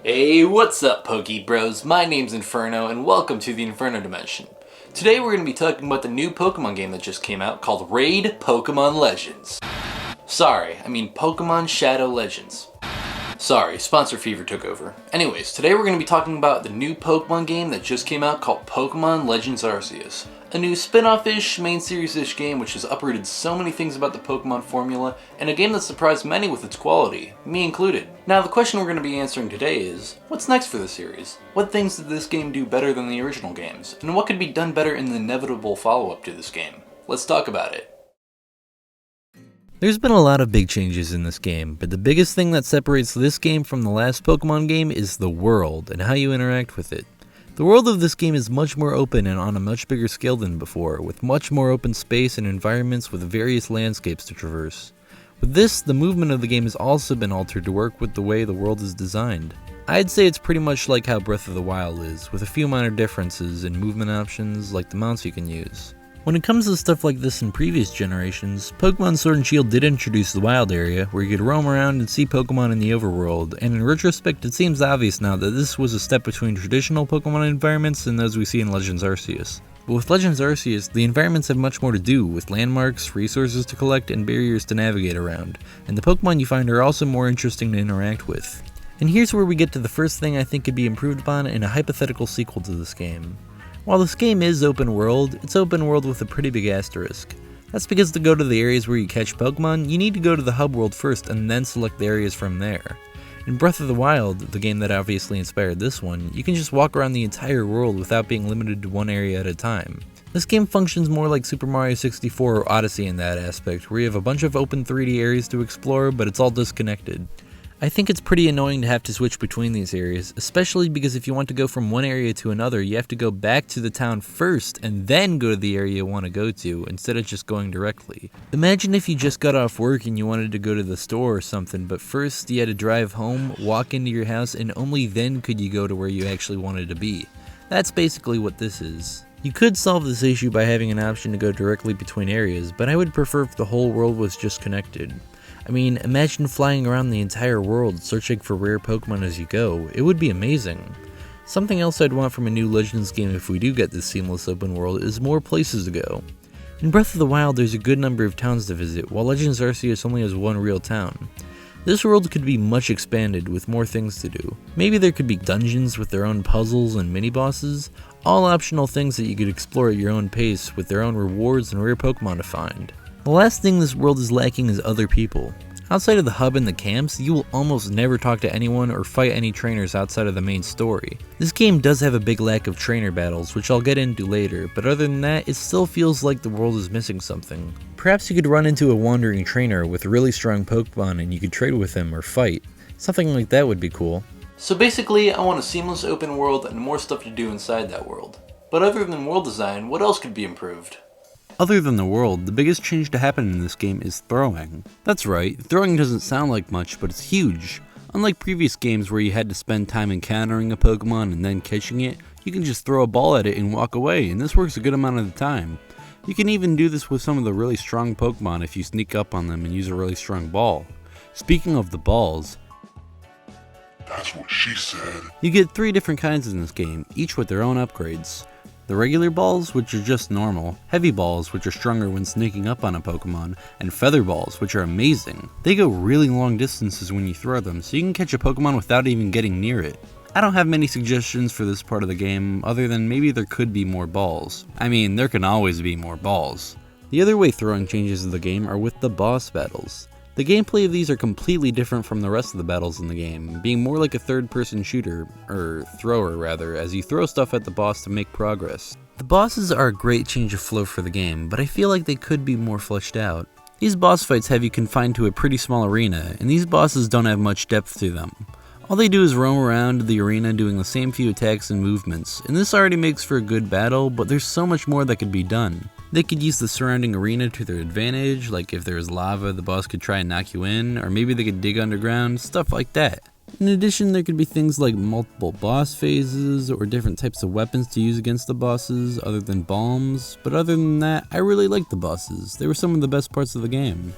Hey, what's up, Poke Bros? My name's Inferno, and welcome to the Inferno Dimension. Today we're going to be talking about the new Pokemon game that just came out called Raid Pokemon Legends. Sorry, I mean Pokemon Shadow Legends. Sorry, sponsor fever took over. Anyways, today we're going to be talking about the new Pokemon game that just came out called Pokemon Legends Arceus. A new spin-off-ish, main series-ish game which has uprooted so many things about the Pokemon formula, and a game that surprised many with its quality, me included. Now the question we're going to be answering today is, what's next for the series? What things did this game do better than the original games? And what could be done better in the inevitable follow-up to this game? Let's talk about it. There's been a lot of big changes in this game, but the biggest thing that separates this game from the last Pokemon game is the world and how you interact with it. The world of this game is much more open and on a much bigger scale than before, with much more open space and environments with various landscapes to traverse. With this, the movement of the game has also been altered to work with the way the world is designed. I'd say it's pretty much like how Breath of the Wild is, with a few minor differences in movement options like the mounts you can use. When it comes to stuff like this in previous generations, Pokemon Sword and Shield did introduce the wild area, where you could roam around and see Pokemon in the overworld, and in retrospect it seems obvious now that this was a step between traditional Pokemon environments and those we see in Legends Arceus. But with Legends Arceus, the environments have much more to do, with landmarks, resources to collect, and barriers to navigate around, and the Pokemon you find are also more interesting to interact with. And here's where we get to the first thing I think could be improved upon in a hypothetical sequel to this game. While this game is open world, it's open world with a pretty big asterisk. That's because to go to the areas where you catch Pokemon, you need to go to the hub world first and then select the areas from there. In Breath of the Wild, the game that obviously inspired this one, you can just walk around the entire world without being limited to one area at a time. This game functions more like Super Mario 64 or Odyssey in that aspect, where you have a bunch of open 3D areas to explore, but it's all disconnected. I think it's pretty annoying to have to switch between these areas, especially because if you want to go from one area to another, you have to go back to the town first and then go to the area you want to go to, instead of just going directly. Imagine if you just got off work and you wanted to go to the store or something, but first you had to drive home, walk into your house, and only then could you go to where you actually wanted to be. That's basically what this is. You could solve this issue by having an option to go directly between areas, but I would prefer if the whole world was just connected. I mean, imagine flying around the entire world searching for rare Pokemon as you go. It would be amazing. Something else I'd want from a new Legends game if we do get this seamless open world is more places to go. In Breath of the Wild there's a good number of towns to visit, while Legends Arceus only has one real town. This world could be much expanded with more things to do. Maybe there could be dungeons with their own puzzles and mini-bosses, all optional things that you could explore at your own pace with their own rewards and rare Pokemon to find. The last thing this world is lacking is other people. Outside of the hub and the camps, you will almost never talk to anyone or fight any trainers outside of the main story. This game does have a big lack of trainer battles, which I'll get into later, but other than that, it still feels like the world is missing something. Perhaps you could run into a wandering trainer with a really strong Pokemon and you could trade with him or fight. Something like that would be cool. So basically, I want a seamless open world and more stuff to do inside that world. But other than world design, what else could be improved? Other than the world, the biggest change to happen in this game is throwing. That's right, throwing doesn't sound like much, but it's huge. Unlike previous games where you had to spend time encountering a Pokemon and then catching it, you can just throw a ball at it and walk away, and this works a good amount of the time. You can even do this with some of the really strong Pokemon if you sneak up on them and use a really strong ball. Speaking of the balls, that's what she said. You get 3 different kinds in this game, each with their own upgrades. The regular balls, which are just normal, heavy balls, which are stronger when sneaking up on a Pokemon, and feather balls, which are amazing. They go really long distances when you throw them, so you can catch a Pokemon without even getting near it. I don't have many suggestions for this part of the game, other than maybe there could be more balls. I mean, there can always be more balls. The other way throwing changes in the game are with the boss battles. The gameplay of these are completely different from the rest of the battles in the game, being more like a third-person shooter, or thrower rather, as you throw stuff at the boss to make progress. The bosses are a great change of flow for the game, but I feel like they could be more fleshed out. These boss fights have you confined to a pretty small arena, and these bosses don't have much depth to them. All they do is roam around the arena doing the same few attacks and movements, and this already makes for a good battle, but there's so much more that could be done. They could use the surrounding arena to their advantage, like if there was lava the boss could try and knock you in, or maybe they could dig underground, stuff like that. In addition, there could be things like multiple boss phases, or different types of weapons to use against the bosses, other than bombs, but other than that, I really liked the bosses. They were some of the best parts of the game.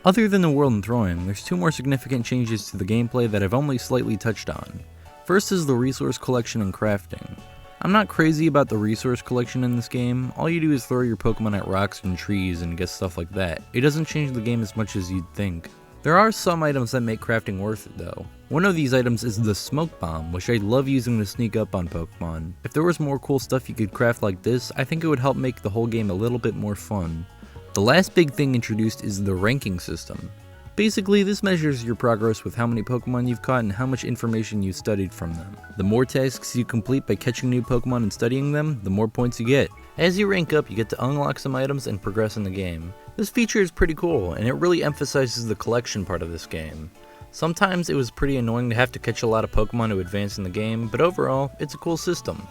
Other than the world and throwing, there's 2 more significant changes to the gameplay that I've only slightly touched on. First is the resource collection and crafting. I'm not crazy about the resource collection in this game. All you do is throw your Pokemon at rocks and trees and get stuff like that. It doesn't change the game as much as you'd think. There are some items that make crafting worth it though. One of these items is the Smoke Bomb, which I love using to sneak up on Pokemon. If there was more cool stuff you could craft like this, I think it would help make the whole game a little bit more fun. The last big thing introduced is the ranking system. Basically, this measures your progress with how many Pokemon you've caught and how much information you studied from them. The more tasks you complete by catching new Pokemon and studying them, the more points you get. As you rank up, you get to unlock some items and progress in the game. This feature is pretty cool, and it really emphasizes the collection part of this game. Sometimes it was pretty annoying to have to catch a lot of Pokemon to advance in the game, but overall, it's a cool system.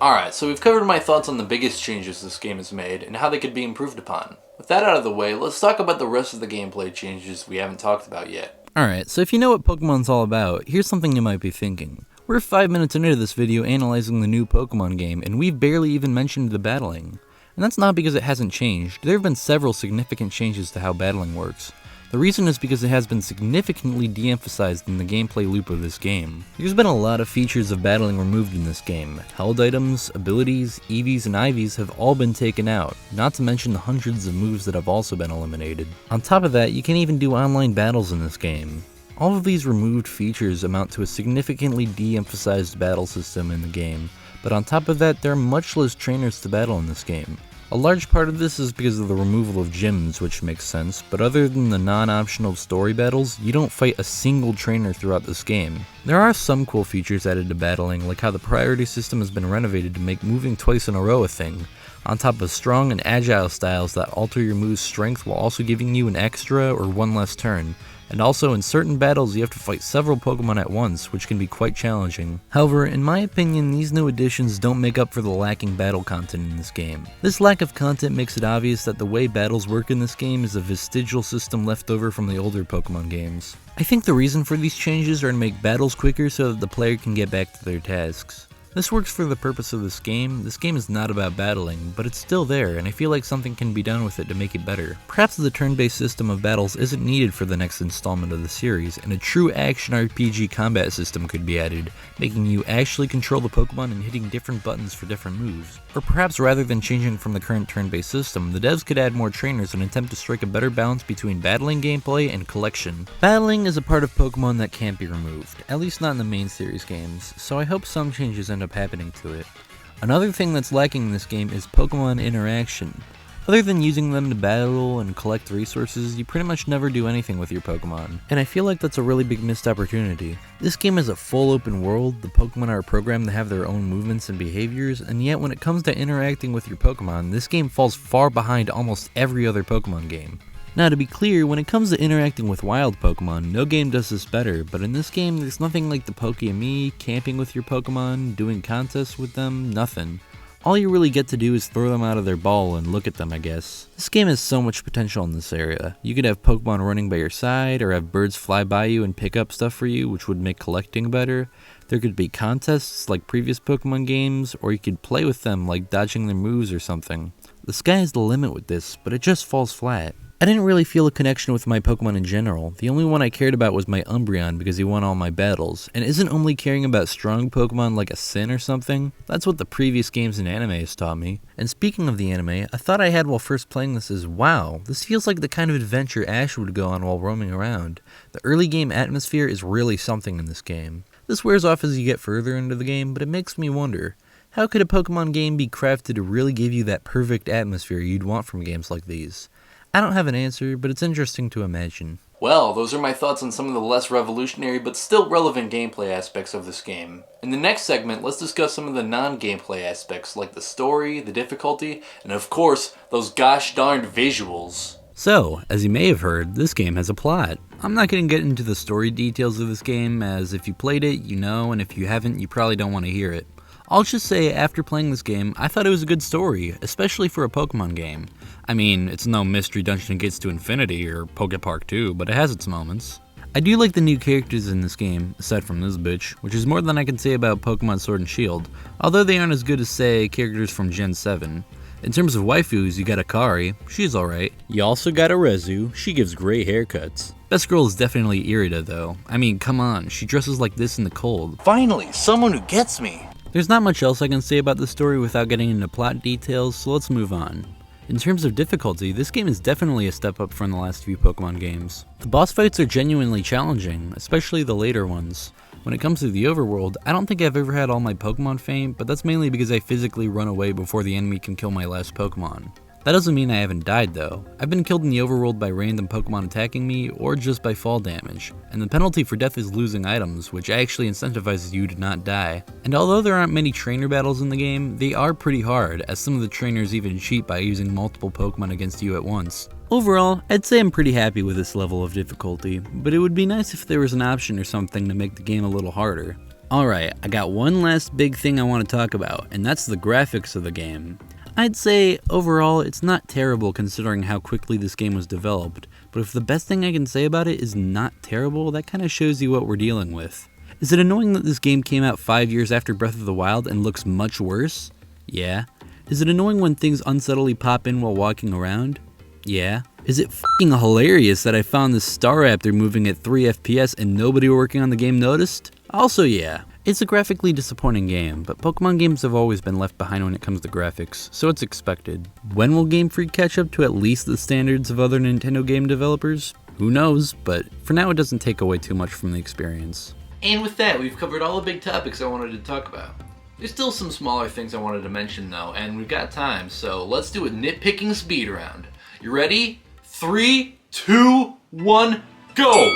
Alright, so we've covered my thoughts on the biggest changes this game has made and how they could be improved upon. With that out of the way, let's talk about the rest of the gameplay changes we haven't talked about yet. Alright, so if you know what Pokemon's all about, here's something you might be thinking. We're 5 minutes into this video analyzing the new Pokemon game, and we've barely even mentioned the battling. And that's not because it hasn't changed. There have been several significant changes to how battling works. The reason is because it has been significantly de-emphasized in the gameplay loop of this game. There's been a lot of features of battling removed in this game. Held items, abilities, EVs, and IVs have all been taken out, not to mention the hundreds of moves that have also been eliminated. On top of that, you can't even do online battles in this game. All of these removed features amount to a significantly de-emphasized battle system in the game, but on top of that, there are much less trainers to battle in this game. A large part of this is because of the removal of gyms, which makes sense, but other than the non-optional story battles, you don't fight a single trainer throughout this game. There are some cool features added to battling, like how the priority system has been renovated to make moving twice in a row a thing, on top of strong and agile styles that alter your move's strength while also giving you an extra or one less turn. And also, in certain battles, you have to fight several Pokemon at once, which can be quite challenging. However, in my opinion, these new additions don't make up for the lacking battle content in this game. This lack of content makes it obvious that the way battles work in this game is a vestigial system left over from the older Pokemon games. I think the reason for these changes are to make battles quicker so that the player can get back to their tasks. This works for the purpose of this game. This game is not about battling, but it's still there, and I feel like something can be done with it to make it better. Perhaps the turn-based system of battles isn't needed for the next installment of the series, and a true action RPG combat system could be added, making you actually control the Pokemon and hitting different buttons for different moves. Or perhaps rather than changing from the current turn-based system, the devs could add more trainers and attempt to strike a better balance between battling gameplay and collection. Battling is a part of Pokemon that can't be removed, at least not in the main series games, so I hope some changes end up happening to it. Another thing that's lacking in this game is Pokemon interaction. Other than using them to battle and collect resources, you pretty much never do anything with your Pokemon, and I feel like that's a really big missed opportunity. This game is a full open world, the Pokemon are programmed to have their own movements and behaviors, and yet when it comes to interacting with your Pokemon, this game falls far behind almost every other Pokemon game. Now, to be clear, when it comes to interacting with wild Pokemon, no game does this better, but in this game, there's nothing like the Poke-Me, camping with your Pokemon, doing contests with them, nothing. All you really get to do is throw them out of their ball and look at them, I guess. This game has so much potential in this area. You could have Pokemon running by your side, or have birds fly by you and pick up stuff for you, which would make collecting better. There could be contests like previous Pokemon games, or you could play with them like dodging their moves or something. The sky is the limit with this, but it just falls flat. I didn't really feel a connection with my Pokemon in general. The only one I cared about was my Umbreon because he won all my battles, and isn't only caring about strong Pokemon like a sin or something? That's what the previous games and anime has taught me. And speaking of the anime, I thought I had while first playing this is, wow, this feels like the kind of adventure Ash would go on while roaming around. The early game atmosphere is really something in this game. This wears off as you get further into the game, but it makes me wonder, how could a Pokemon game be crafted to really give you that perfect atmosphere you'd want from games like these? I don't have an answer, but it's interesting to imagine. Well, those are my thoughts on some of the less revolutionary but still relevant gameplay aspects of this game. In the next segment, let's discuss some of the non-gameplay aspects like the story, the difficulty, and of course, those gosh darned visuals. So, as you may have heard, this game has a plot. I'm not going to get into the story details of this game, as if you played it, you know, and if you haven't, you probably don't want to hear it. I'll just say, after playing this game, I thought it was a good story, especially for a Pokemon game. I mean, it's no Mystery Dungeon Gates to Infinity or Pokepark 2, but it has its moments. I do like the new characters in this game, aside from this bitch, which is more than I can say about Pokemon Sword and Shield, although they aren't as good as, say, characters from Gen 7. In terms of waifus, you got Akari, she's alright. You also got Arezu, she gives great haircuts. Best girl is definitely Irida though. I mean, come on, she dresses like this in the cold. Finally, someone who gets me. There's not much else I can say about the story without getting into plot details, so let's move on. In terms of difficulty, this game is definitely a step up from the last few Pokemon games. The boss fights are genuinely challenging, especially the later ones. When it comes to the overworld, I don't think I've ever had all my Pokemon fame, but that's mainly because I physically run away before the enemy can kill my last Pokemon. That doesn't mean I haven't died though. I've been killed in the overworld by random Pokemon attacking me, or just by fall damage. And the penalty for death is losing items, which actually incentivizes you to not die. And although there aren't many trainer battles in the game, they are pretty hard, as some of the trainers even cheat by using multiple Pokemon against you at once. Overall, I'd say I'm pretty happy with this level of difficulty, but it would be nice if there was an option or something to make the game a little harder. Alright, I got one last big thing I want to talk about, and that's the graphics of the game. I'd say, overall, it's not terrible considering how quickly this game was developed, but if the best thing I can say about it is not terrible, that kinda shows you what we're dealing with. Is it annoying that this game came out 5 years after Breath of the Wild and looks much worse? Yeah. Is it annoying when things unsubtly pop in while walking around? Yeah. Is it f***ing hilarious that I found this Staraptor moving at 3 FPS and nobody working on the game noticed? Also yeah. It's a graphically disappointing game, but Pokemon games have always been left behind when it comes to graphics, so it's expected. When will Game Freak catch up to at least the standards of other Nintendo game developers? Who knows, but for now it doesn't take away too much from the experience. And with that, we've covered all the big topics I wanted to talk about. There's still some smaller things I wanted to mention though, and we've got time, so let's do a nitpicking speed round. You ready? 3, 2, 1, go!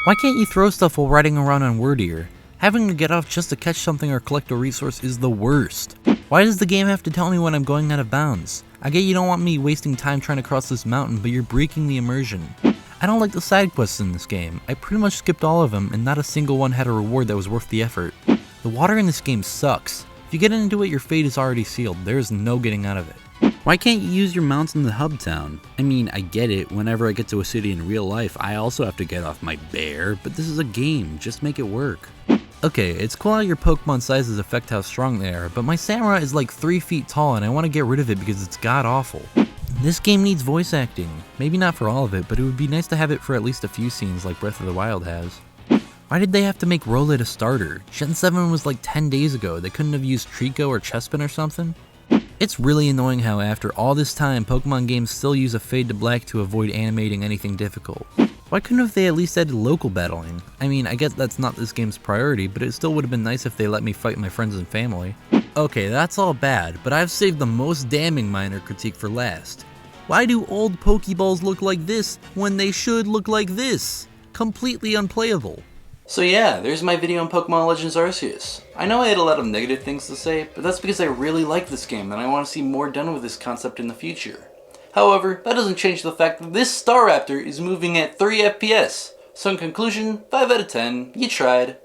Why can't you throw stuff while riding around on Wordier? Having to get off just to catch something or collect a resource is the worst. Why does the game have to tell me when I'm going out of bounds? I get you don't want me wasting time trying to cross this mountain, but you're breaking the immersion. I don't like the side quests in this game. I pretty much skipped all of them, and not a single one had a reward that was worth the effort. The water in this game sucks. If you get into it, your fate is already sealed. There is no getting out of it. Why can't you use your mounts in the hub town? I mean, I get it, whenever I get to a city in real life, I also have to get off my bear, but this is a game, just make it work. Okay, it's cool how your Pokemon sizes affect how strong they are, but my Samurai is like 3 feet tall and I want to get rid of it because it's god-awful. This game needs voice acting. Maybe not for all of it, but it would be nice to have it for at least a few scenes like Breath of the Wild has. Why did they have to make Rowlet a starter? Gen 7 was like 10 days ago, they couldn't have used Trico or Chespin or something? It's really annoying how after all this time, Pokemon games still use a fade to black to avoid animating anything difficult. Why couldn't have they at least added local battling? I mean, I guess that's not this game's priority, but it still would have been nice if they let me fight my friends and family. Okay, that's all bad, but I've saved the most damning minor critique for last. Why do old Pokeballs look like this when they should look like this? Completely unplayable. So yeah, there's my video on Pokemon Legends Arceus. I know I had a lot of negative things to say, but that's because I really like this game and I want to see more done with this concept in the future. However, that doesn't change the fact that this Staraptor is moving at 3 FPS. So in conclusion, 5 out of 10, you tried.